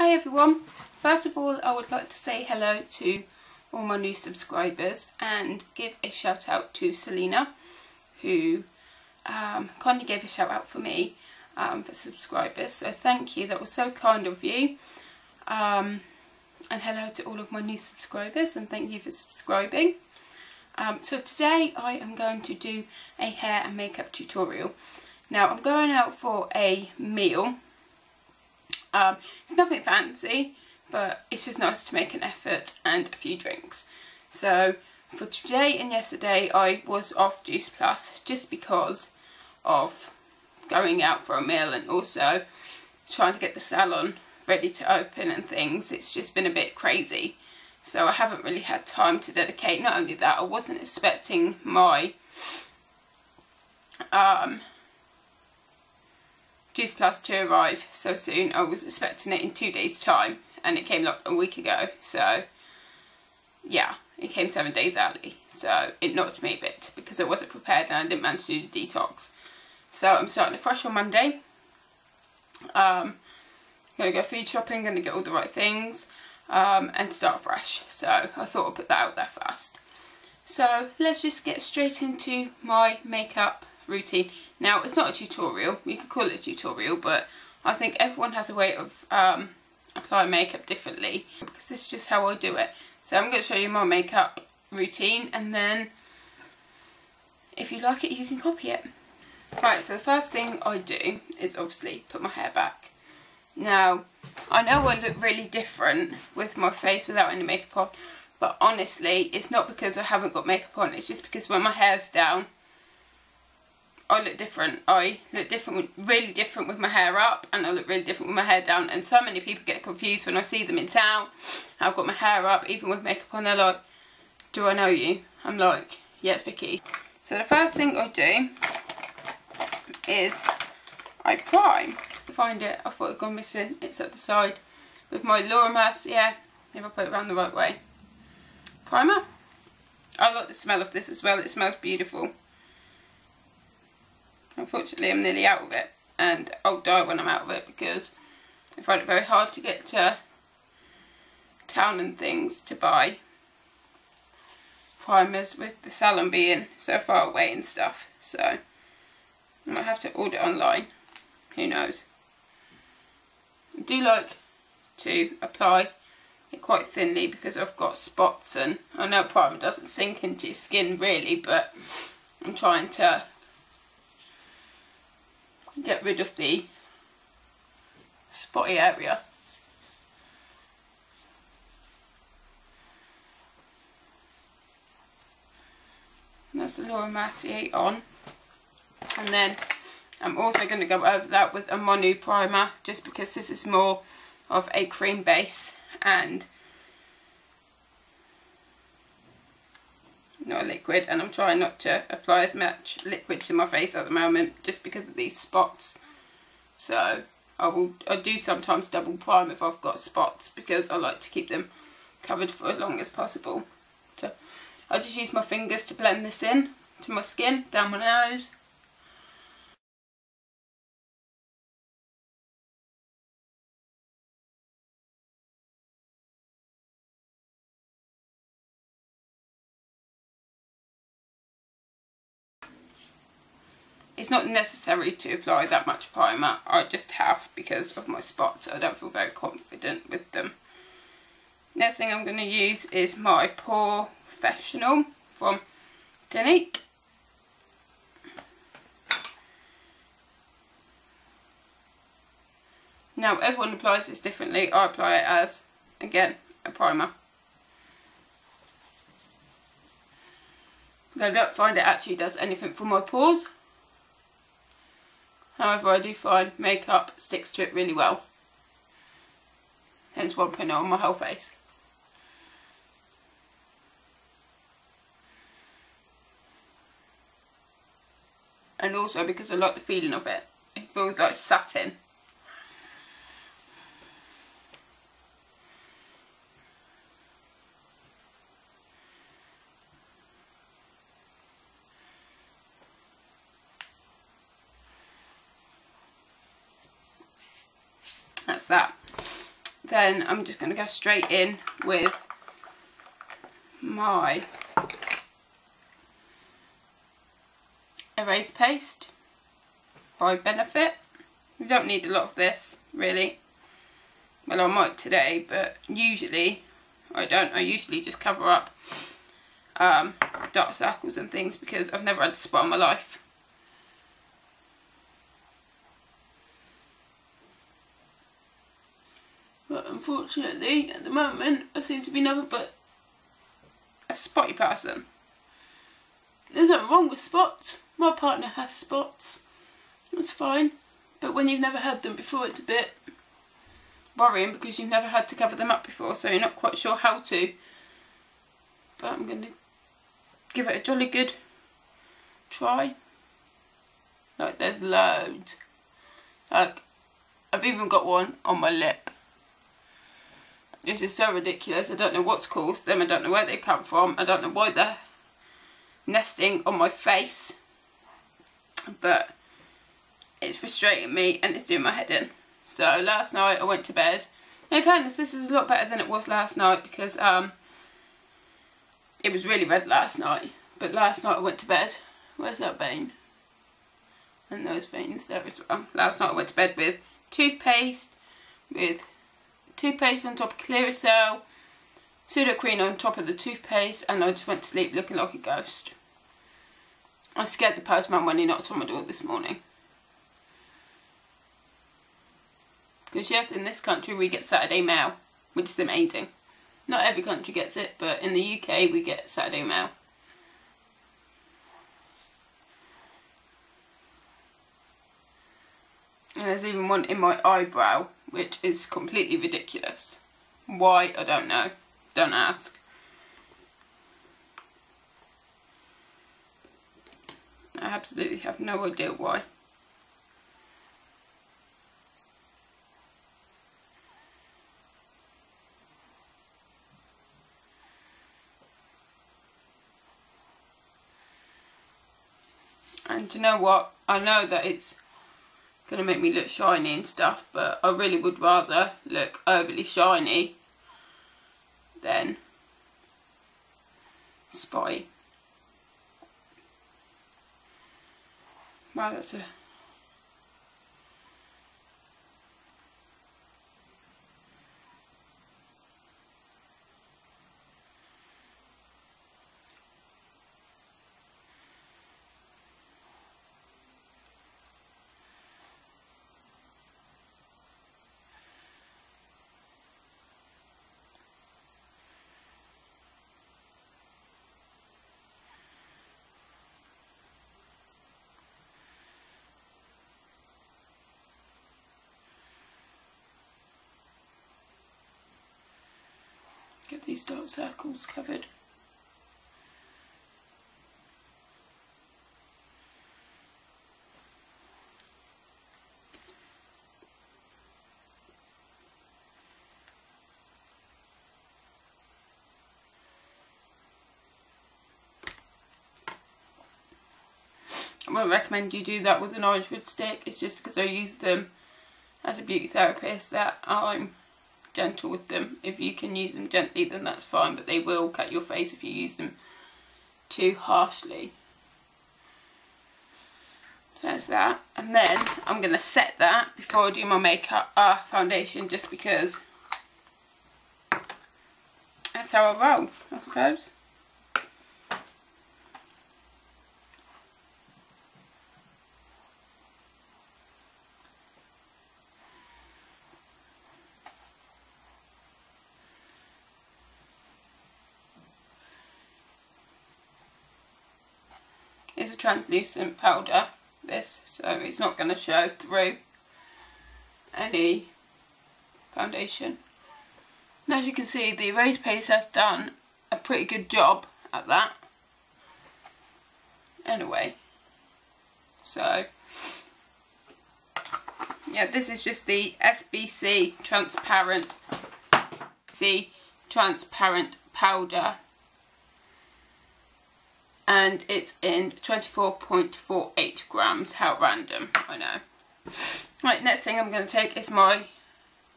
Hi everyone, first of all I would like to say hello to all my new subscribers and give a shout out to Selena, who kindly gave a shout out for me for subscribers, so thank you, that was so kind of you. And hello to all of my new subscribers and thank you for subscribing. So today I am going to do a hair and makeup tutorial. Now I'm going out for a meal. It's nothing fancy, but it's just nice to make an effort and a few drinks. So for today and yesterday I was off Juice Plus just because of going out for a meal and also trying to get the salon ready to open and things. It's just been a bit crazy, so I haven't really had time to dedicate. Not only that, I wasn't expecting my Juice Plus to arrive so soon. I was expecting it in 2 days time and it came like a week ago, so yeah, it came 7 days early, so it knocked me a bit because I wasn't prepared and I didn't manage to do the detox. So I'm starting fresh on Monday. Gonna go food shopping, gonna get all the right things and start fresh, so I thought I'd put that out there first. So let's just get straight into my makeup routine. Now it's not a tutorial, you could call it a tutorial, but I think everyone has a way of applying makeup differently because this is just how I do it. So I'm going to show you my makeup routine and then if you like it you can copy it. Right, so the first thing I do is obviously put my hair back. Now I know I look really different with my face without any makeup on, but honestly it's not because I haven't got makeup on, it's just because when my hair's down I look different. I look different, really different with my hair up, and I look really different with my hair down. And so many people get confused when I see them in town. I've got my hair up, even with makeup on. They're like, "Do I know you?" I'm like, "Yeah, it's Vicky." So the first thing I do is I prime. Find it. I thought it'd gone missing. It's at the side with my Laura Mercier. Never put it around the right way. Primer. I like the smell of this as well. It smells beautiful. Unfortunately I'm nearly out of it and I'll die when I'm out of it because I find it very hard to get to town and things to buy primers with the salon being so far away and stuff, so I might have to order online, who knows. I do like to apply it quite thinly because I've got spots, and I know primer doesn't sink into your skin really, but I'm trying to get rid of the spotty area. That's the Laura Mercier on, and then I'm also going to go over that with a Monu primer just because this is more of a cream base and not a liquid, and I'm trying not to apply as much liquid to my face at the moment just because of these spots. So I do sometimes double prime if I've got spots because I like to keep them covered for as long as possible. So I just use my fingers to blend this in to my skin, down my nose. It's not necessary to apply that much primer, I just have because of my spots. I don't feel very confident with them. Next thing I'm going to use is my Porefessionnal from Pantene. Now everyone applies this differently, I apply it as, again, a primer. I don't find it actually does anything for my pores. However, I do find makeup sticks to it really well. Hence why I'm putting it on my whole face. And also because I like the feeling of it. It feels like satin. That's that. then I'm just going to go straight in with my erase paste by Benefit. You don't need a lot of this, really. Well, I might today, but usually I don't. I usually just cover up dark circles and things because I've never had a spot in my life. But unfortunately, at the moment, I seem to be nothing but a spotty person. There's nothing wrong with spots. My partner has spots. That's fine. But when you've never had them before, it's a bit worrying because you've never had to cover them up before, so you're not quite sure how to. But I'm going to give it a jolly good try. Like, there's loads. Like, I've even got one on my lip. This is so ridiculous. I don't know what's caused them. I don't know where they come from. I don't know why they're nesting on my face. But it's frustrating me and it's doing my head in. So last night I went to bed. And in fairness, this is a lot better than it was last night because it was really red last night. But last night I went to bed. Where's that vein? And those veins there as well. Last night I went to bed with toothpaste on top of Clearasil, pseudo-cream on top of the toothpaste, and I just went to sleep looking like a ghost. I scared the postman when he knocked on my door this morning. Because yes, in this country we get Saturday mail, which is amazing. Not every country gets it, but in the UK we get Saturday mail. And there's even one in my eyebrow, which is completely ridiculous. Why, I don't know. Don't ask. I absolutely have no idea why. And you know what? I know that it's going to make me look shiny and stuff, but I really would rather look overly shiny than spotty. Wow, that's a... Get these dark circles covered. I wouldn't recommend you do that with an orange wood stick. It's just because I use them as a beauty therapist that I'm gentle with them. If you can use them gently, then that's fine, but they will cut your face if you use them too harshly. There's that. And then I'm going to set that before I do my makeup foundation, just because that's how I roll, I suppose. It's a translucent powder, this, so it's not going to show through any foundation. And as you can see, the erase paste has done a pretty good job at that. Anyway, so yeah, this is just the SBC transparent powder. And it's in 24.48 grams. How random, I know. Right, next thing I'm going to take is my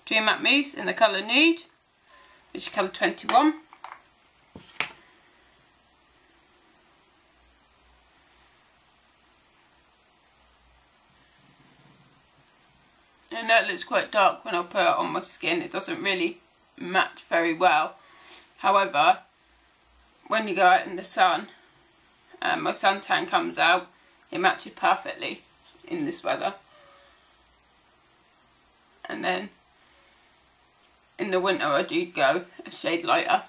Dream Matte Mousse in the colour Nude, which is colour 21. And that looks quite dark when I put it on my skin. It doesn't really match very well. However, when you go out in the sun and my suntan comes out, it matches perfectly in this weather. And then in the winter I do go a shade lighter.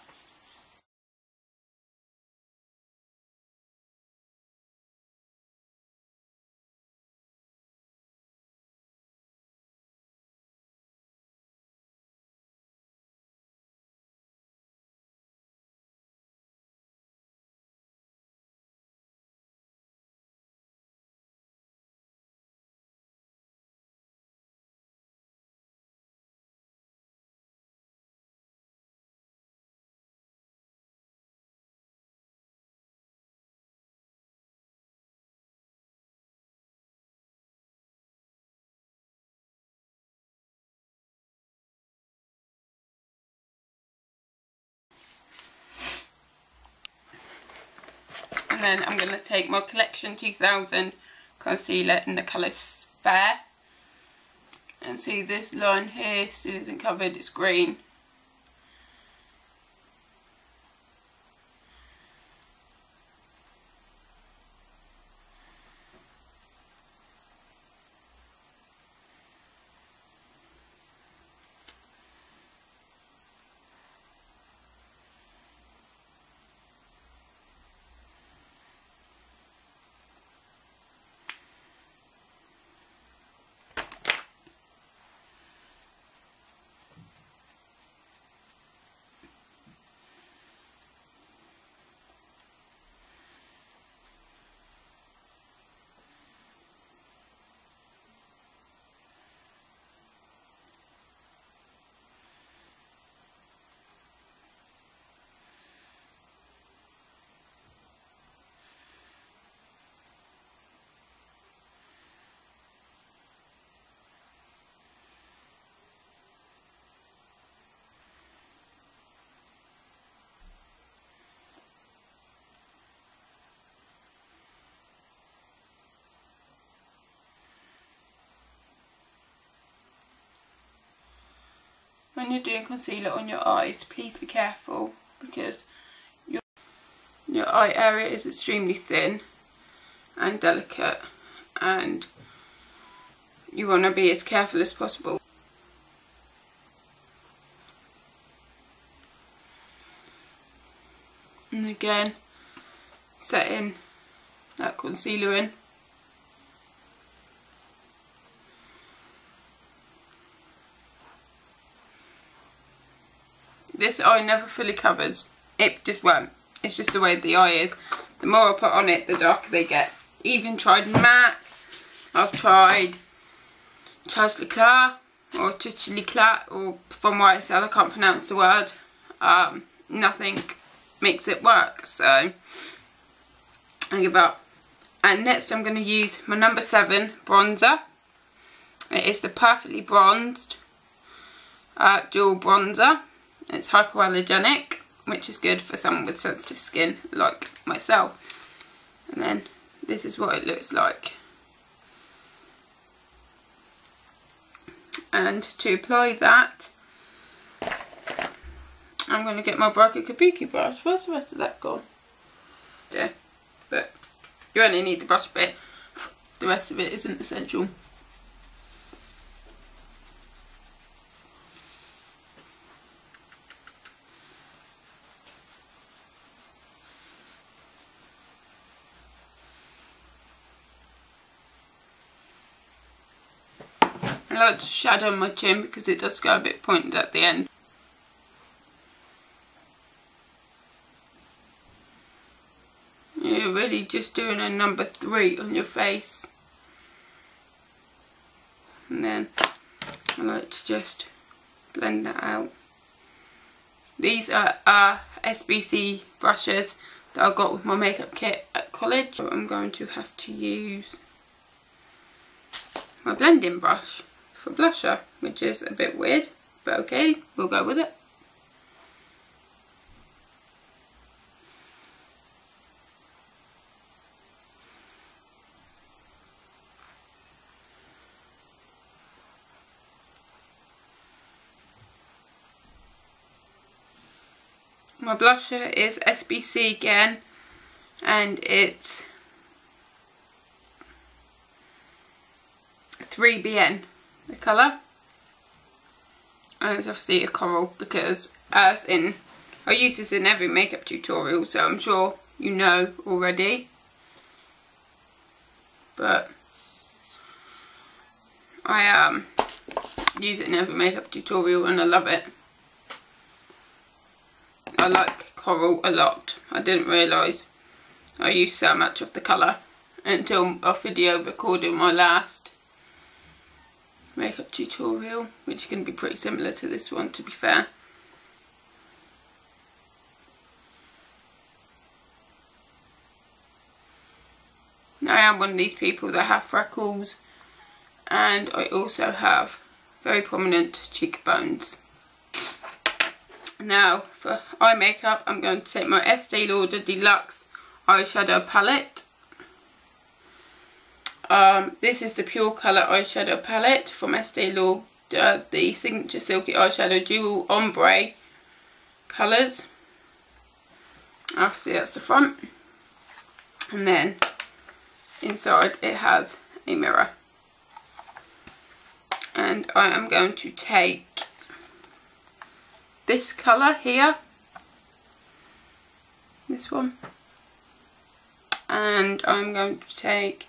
And then I'm going to take my Collection 2000 concealer in the colour Sphere. And see this line here still isn't covered, it's green. When you're doing concealer on your eyes, please be careful because your eye area is extremely thin and delicate, and you want to be as careful as possible. And again, setting that concealer in. This eye never fully covers, it just won't. It's just the way the eye is. The more I put on it, the darker they get. Even tried MAC, I've tried Charles Leclerc or Leclerc or from YSL, I can't pronounce the word. Nothing makes it work, so I give up. And next I'm going to use my number 7 bronzer. It is the Perfectly Bronzed dual bronzer. It's hypoallergenic, which is good for someone with sensitive skin like myself. And then this is what it looks like. And to apply that, I'm going to get my Bright Kabuki brush. Where's the rest of that gone? Yeah, but you only need the brush bit. The rest of it isn't essential. I like to shadow my chin because it does go a bit pointed at the end. You're really just doing a number 3 on your face. And then I like to just blend that out. These are SBC brushes that I got with my makeup kit at college. So I'm going to have to use my blending brush for blusher, which is a bit weird, But okay, we'll go with it. My blusher is SBC again, and it's 3BN, the colour. And it's obviously a coral because, as in, I use this in every makeup tutorial, so I'm sure you know already. But I use it in every makeup tutorial and I love it. I like coral a lot. I didn't realise I used so much of the colour until a video recording my last makeup tutorial, which is going to be pretty similar to this one, to be fair. Now, I am one of these people that have freckles, and I also have very prominent cheekbones. Now, for eye makeup, I'm going to take my Estee Lauder Deluxe eyeshadow palette. This is the Pure Colour eyeshadow palette from Estee Lauder, the Signature Silky Eyeshadow Dual Ombre colours. Obviously that's the front, and then inside it has a mirror. And I am going to take this colour here, this one, and I'm going to take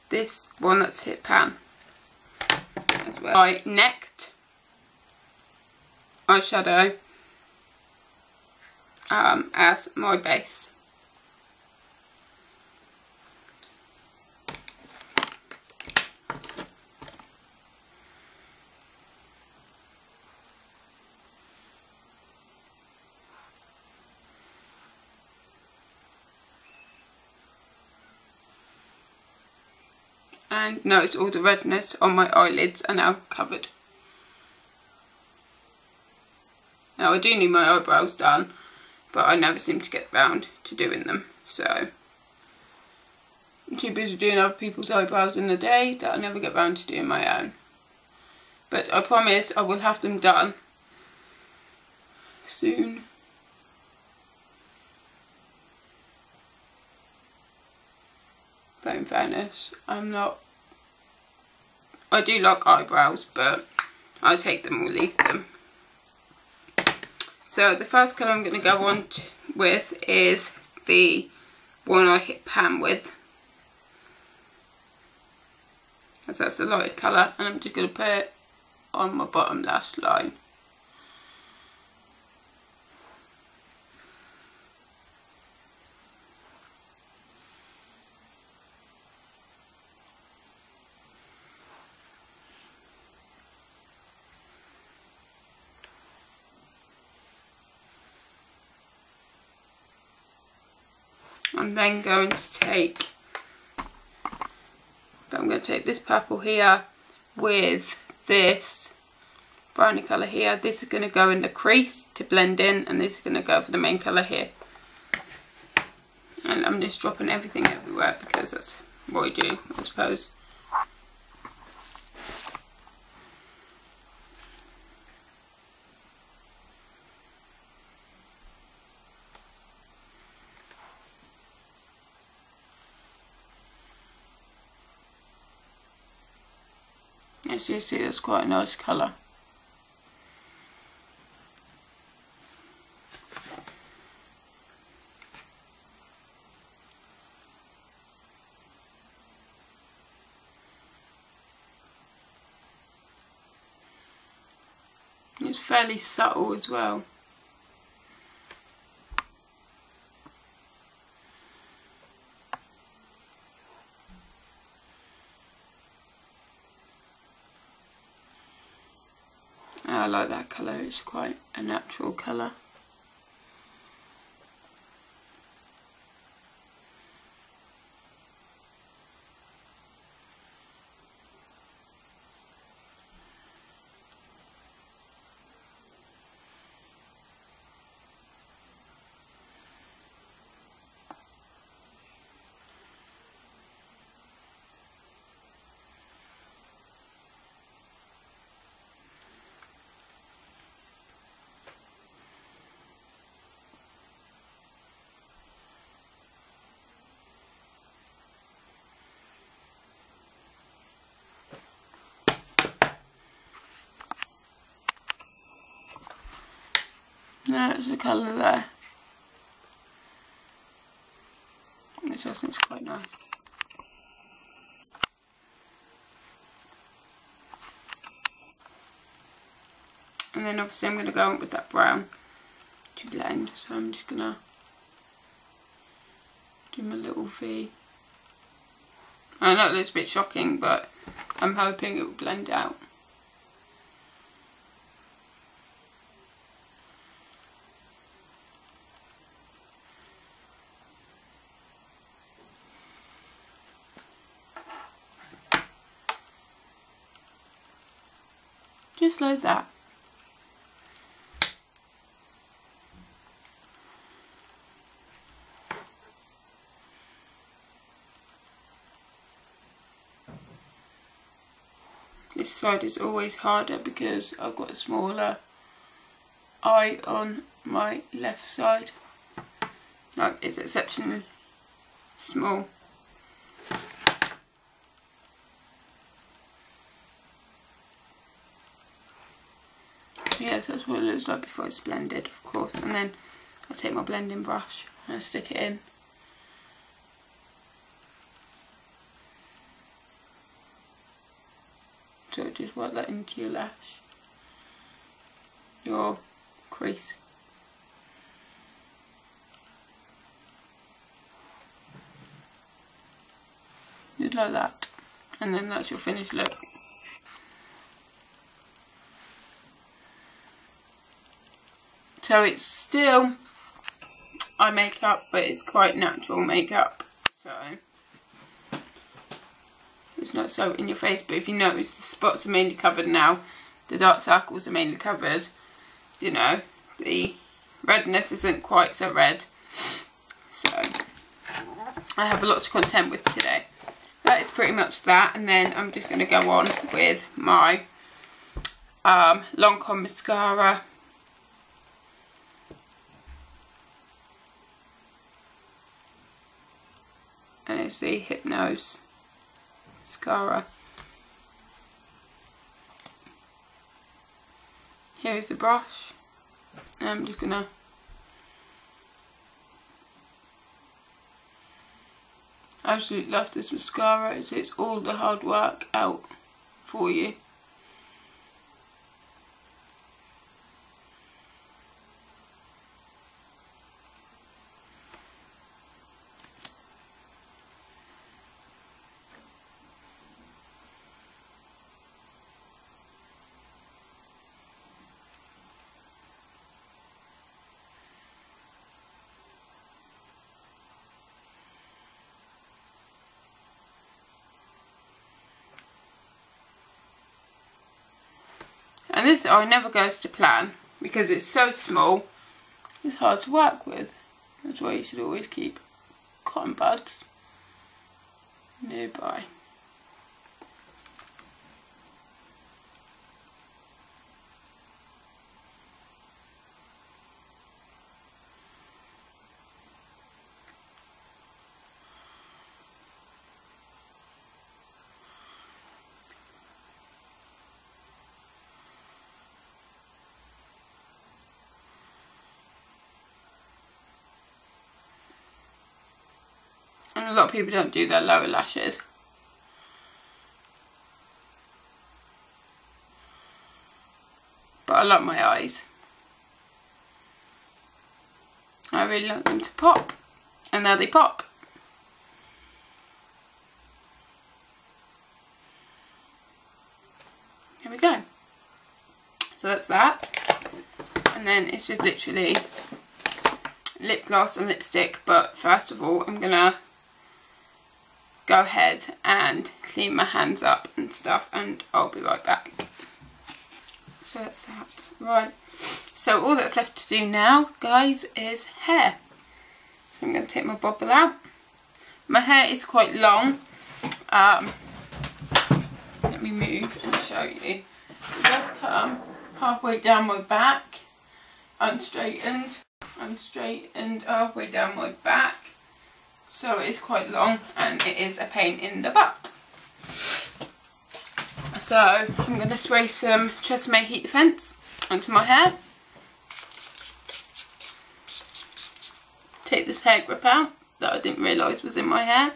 this one that's hit pan as well. My necked eyeshadow as my base. And notice all the redness on my eyelids are now covered. Now, I do need my eyebrows done, but I never seem to get round to doing them, so I'm too busy doing other people's eyebrows in the day that I never get round to doing my own. But I promise I will have them done soon. But in fairness, I do like eyebrows, but I take them or leave them. So the first colour I'm going to go on with is the one I hit pan with, as that's the lighter colour, and I'm just going to put it on my bottom lash line. I'm then going to take, this purple here with this brownie colour here. This is going to go in the crease to blend in, and this is going to go for the main colour here. And I'm just dropping everything everywhere because that's what I do, I suppose. As you see, that's quite a nice colour. It's fairly subtle as well. I like that colour, it's quite a natural colour. That's the colour there. Which I think is quite nice. And then obviously I'm going to go on with that brown to blend. So I'm just going to do my little V. I know that's a bit shocking, but I'm hoping it will blend out. Just like that. This side is always harder because I've got a smaller eye on my left side. Like, it's exceptionally small. Yes, that's what it looks like before it's blended, of course. And then I'll take my blending brush and I'll stick it in. So just work that into your lash, your crease. Just like that. And then that's your finished look. So it's still eye makeup, but it's quite natural makeup, so it's not so in your face. But if you notice, the spots are mainly covered now, the dark circles are mainly covered, you know, the redness isn't quite so red, so I have a lot to contend with today. That is pretty much that, and then I'm just going to go on with my Lancome mascara. And it's the Hypnose mascara. Here's the brush. I'm just gonna absolutely love this mascara. It takes all the hard work out for you. And this eye never goes to plan because it's so small, it's hard to work with. That's why you should always keep cotton buds nearby. And a lot of people don't do their lower lashes. But I like my eyes. I really like them to pop. And now they pop. Here we go. So that's that. And then it's just literally lip gloss and lipstick. But first of all, I'm gonna go ahead and clean my hands up and stuff, and I'll be right back. So that's that. Right, so all that's left to do now, guys, is hair. So I'm going to take my bobble out. My hair is quite long. Let me move and show you. It does come halfway down my back, unstraightened, halfway down my back. So it is quite long and it is a pain in the butt. So I'm going to spray some Treseme Heat Defense onto my hair. take this hair grip out that I didn't realise was in my hair.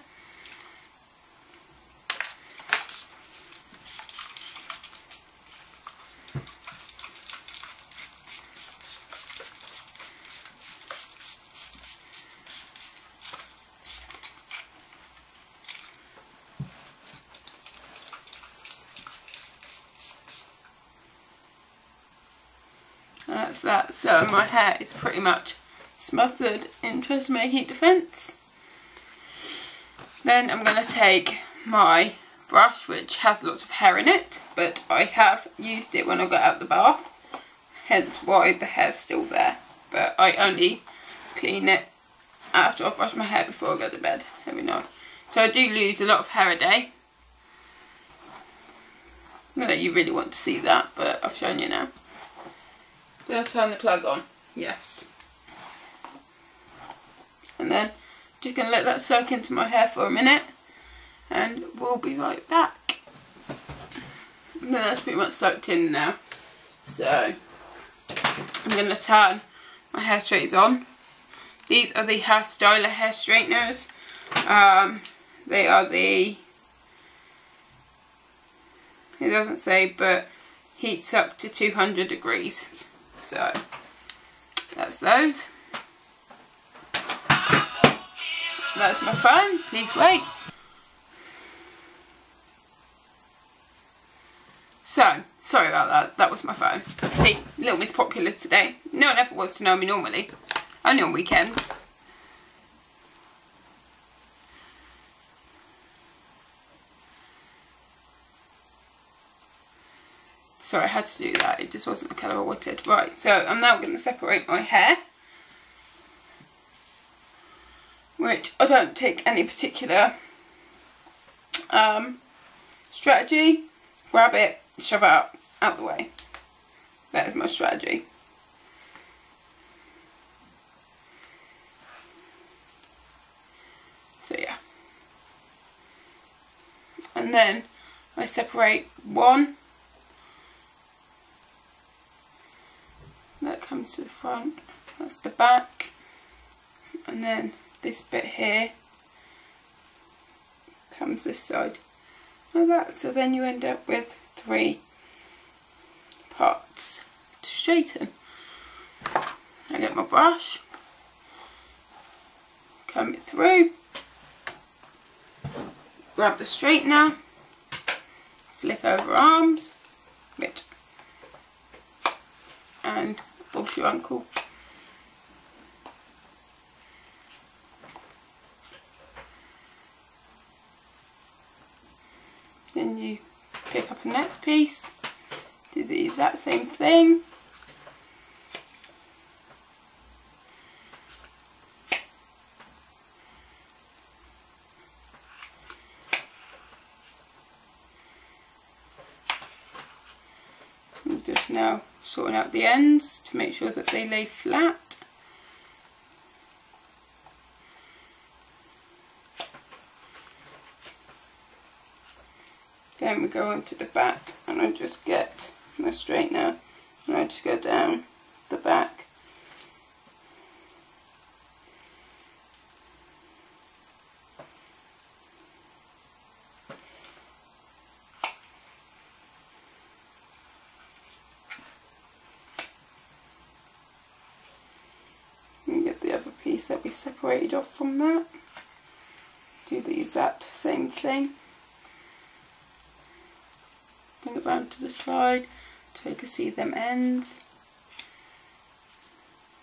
And that's that. So my hair is pretty much smothered in Treseme heat defense. Then I'm going to take my brush, which has lots of hair in it, but I have used it when I got out the bath, hence why the hair's still there. But I only clean it after I've brushed my hair before I go to bed every night. So I do lose a lot of hair a day. Not that you really want to see that, but I've shown you now. Do I turn the plug on? Yes. And then I'm just going to let that soak into my hair for a minute, and we'll be right back. And then that's pretty much soaked in now. So I'm going to turn my hair straighteners on. These are the Herstyler hair straighteners. They are the, it doesn't say, but heats up to 200 degrees. So that's those. That's my phone. Please wait. So, sorry about that. That was my phone. See, a little Miss Popular today. No one ever wants to know me normally. Only on weekends. Sorry, I had to do that. It just wasn't the colour I wanted. Right, so I'm now going to separate my hair, which I don't take any particular strategy. Grab it, shove it out the way. That is my strategy. So yeah. And then I separate one. That comes to the front, that's the back, and then this bit here comes this side like that. So then you end up with 3 parts to straighten. I get my brush, comb it through, grab the straightener, flick over arms, and bob's your uncle. Then you pick up a next piece, do the exact same thing. I'm just now sorting out the ends to make sure that they lay flat. Then we go on to the back, and I just get my straightener and I just go down the back. And get the other piece that we separated off from that. Do the exact same thing. Bring it round to the side so you can see them ends.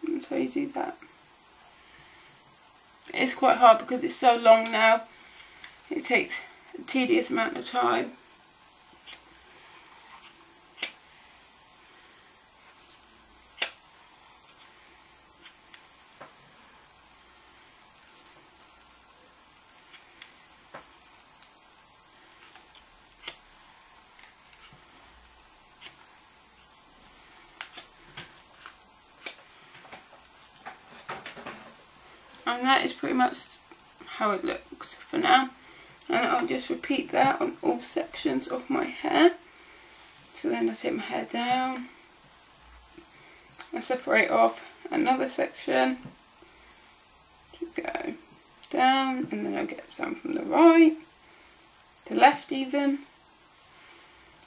That's how you do that. It's quite hard because it's so long now. It takes a tedious amount of time. And that is pretty much how it looks for now. And I'll just repeat that on all sections of my hair. So then I take my hair down, I separate off another section, Go down, and then I'll get some from the right, the left even.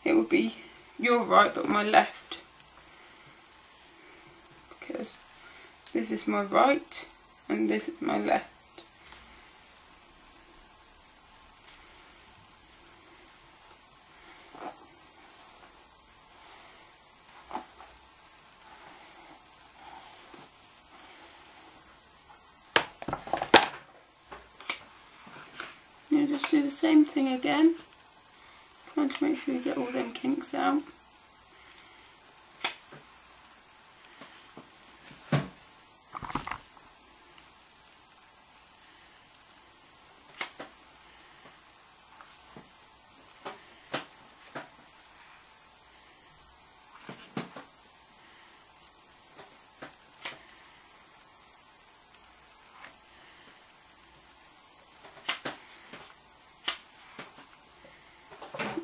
It would be your right but my left, because this is my right and this is my left. Now just do the same thing again, trying to make sure you get all them kinks out.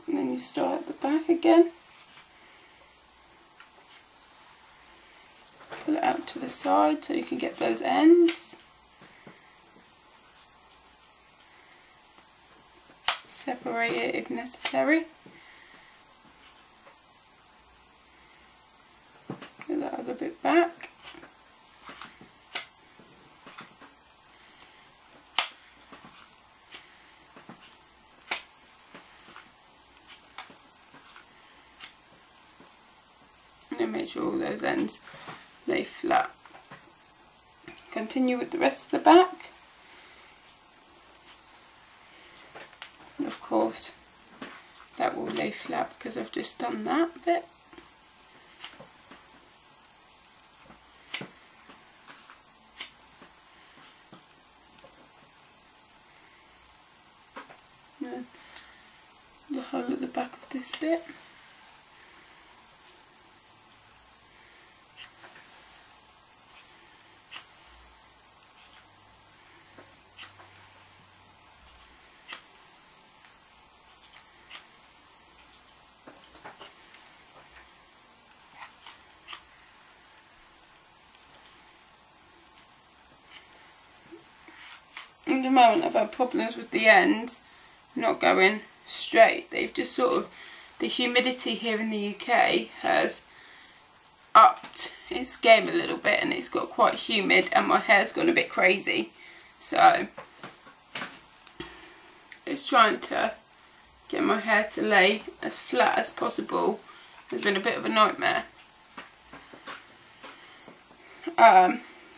And then you start at the back again, pull it out to the side so you can get those ends, separate it if necessary, pull that other bit back. And make sure all those ends lay flat. Continue with the rest of the back, and of course that will lay flat because I've just done that bit. And then the whole of the back of this bit. At the moment I've had problems with the ends not going straight. They've just sort of, the humidity here in the UK has upped its game a little bit and it's got quite humid and my hair's gone a bit crazy. So it's trying to get my hair to lay as flat as possible has been a bit of a nightmare.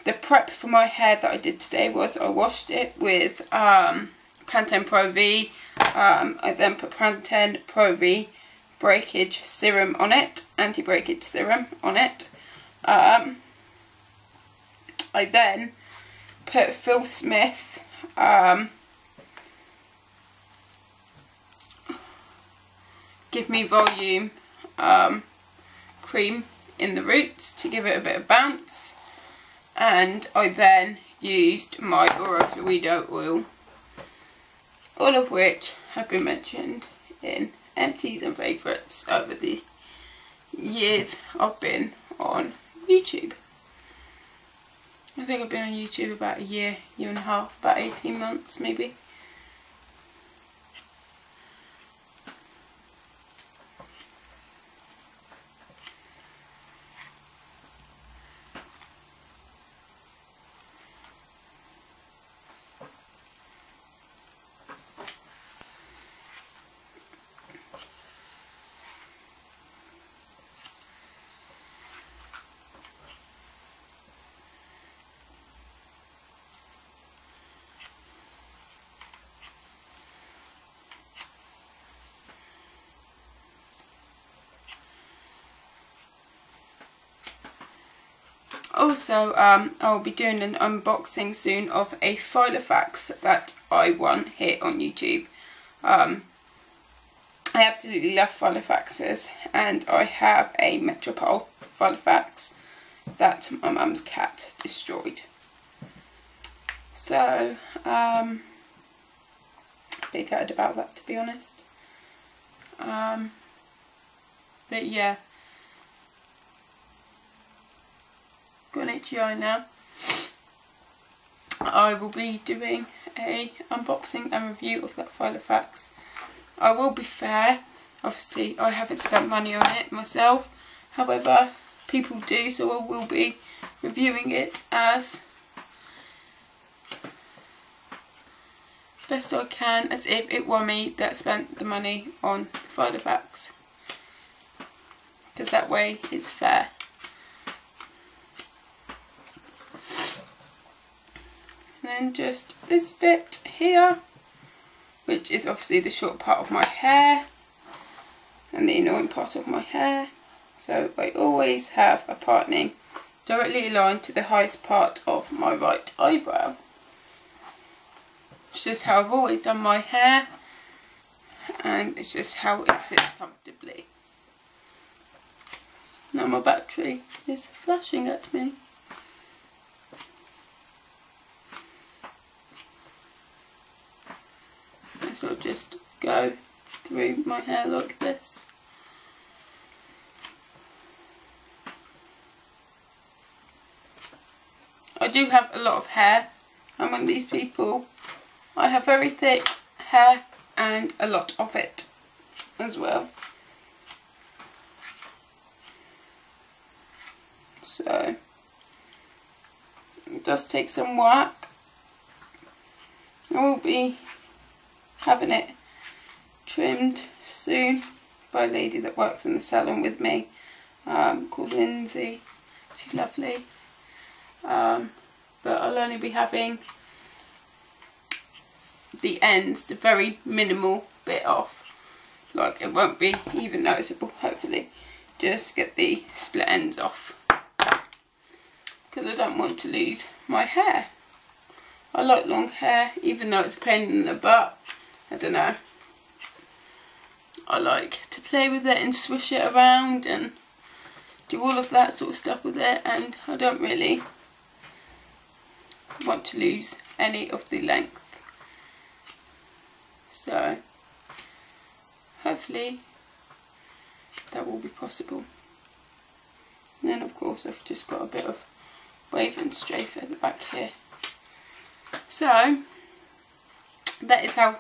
The prep for my hair that I did today was I washed it with Pantene Pro V. I then put Pantene Pro V breakage serum on it, anti-breakage serum on it. I then put Phil Smith Give Me Volume cream in the roots to give it a bit of bounce. And I then used my Aura Fluido oil, all of which have been mentioned in empties and favourites over the years I've been on YouTube. I think I've been on YouTube about a year, year and a half, about 18 months maybe. Also, I'll be doing an unboxing soon of a Filofax that I won here on YouTube. I absolutely love Filofaxes, and I have a Metropole Filofax that my mum's cat destroyed. So, a bit gutted about that, to be honest. But yeah. Got an itchy eye now. I will be doing a unboxing and review of that Filofax. I will be fair, obviously I haven't spent money on it myself, however people do, so I will be reviewing it as best I can, as if it were me that spent the money on the Filofax, because that way it's fair. And then just this bit here, which is obviously the short part of my hair and the annoying part of my hair. So I always have a parting directly aligned to the highest part of my right eyebrow. It's just how I've always done my hair, and it's just how it sits comfortably. Now my battery is flashing at me. I sort of just go through my hair like this. I do have a lot of hair. I'm one of these people. I have very thick hair and a lot of it as well. So it does take some work. I will be having it trimmed soon by a lady that works in the salon with me, called Lindsay. She's lovely. But I'll only be having the ends, the very minimal bit off. Like, it won't be even noticeable, hopefully. Just get the split ends off, because I don't want to lose my hair. I like long hair, even though it's a pain in the butt. I don't know. I like to play with it and swish it around and do all of that sort of stuff with it, and I don't really want to lose any of the length. So hopefully that will be possible. And then of course I've just got a bit of wave and strafe at the back here. So that is how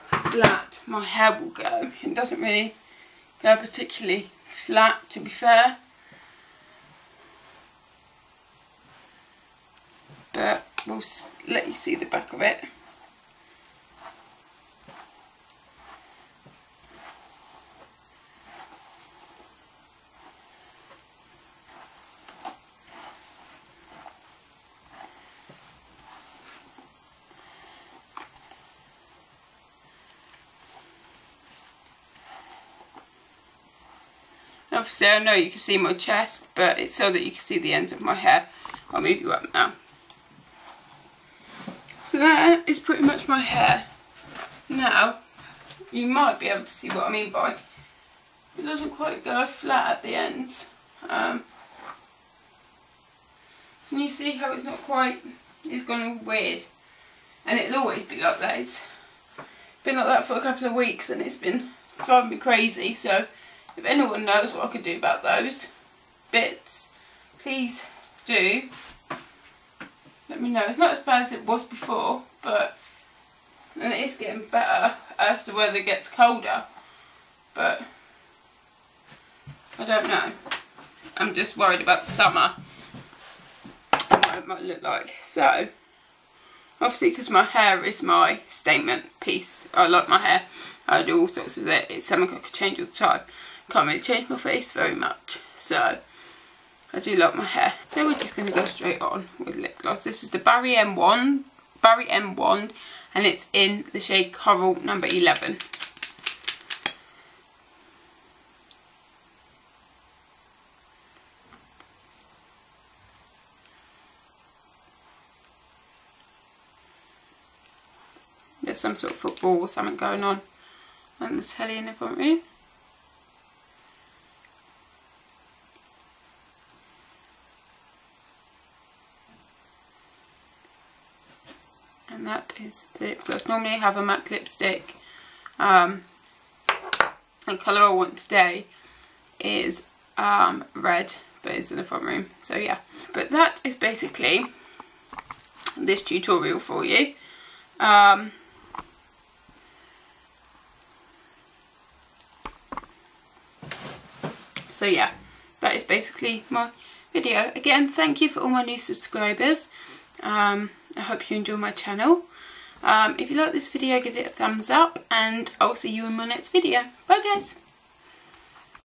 flat my hair will go. It doesn't really go particularly flat, to be fair, but we'll let you see the back of it. Obviously I know you can see my chest, but it's so that you can see the ends of my hair. I'll move you up now. So that is pretty much my hair. Now, you might be able to see what I mean by it doesn't quite go flat at the ends. Can you see how it's not quite, it's gone all weird? And it'll always be like that. It's been like that for a couple of weeks and it's been driving me crazy. So if anyone knows what I could do about those bits, please do let me know. It's not as bad as it was before, but and it is getting better as the weather gets colder, but I don't know. I'm just worried about the summer and what it might look like. So obviously, because my hair is my statement piece, I like my hair, I do all sorts with it. It's something I could change all the time. Can't really change my face very much, so I do like my hair. So we're just going to go straight on with lip gloss. This is the Barry M Wand, and it's in the shade Coral number 11. There's some sort of football or something going on the telly in the front room. And that is the lip gloss. Normally I have a matte lipstick. And colour I want today is red, but it's in the front room. So yeah. But that is basically this tutorial for you. So yeah, that is basically my video. Again, thank you for all my new subscribers. I hope you enjoy my channel. If you like this video, give it a thumbs up, and I'll see you in my next video. Bye guys!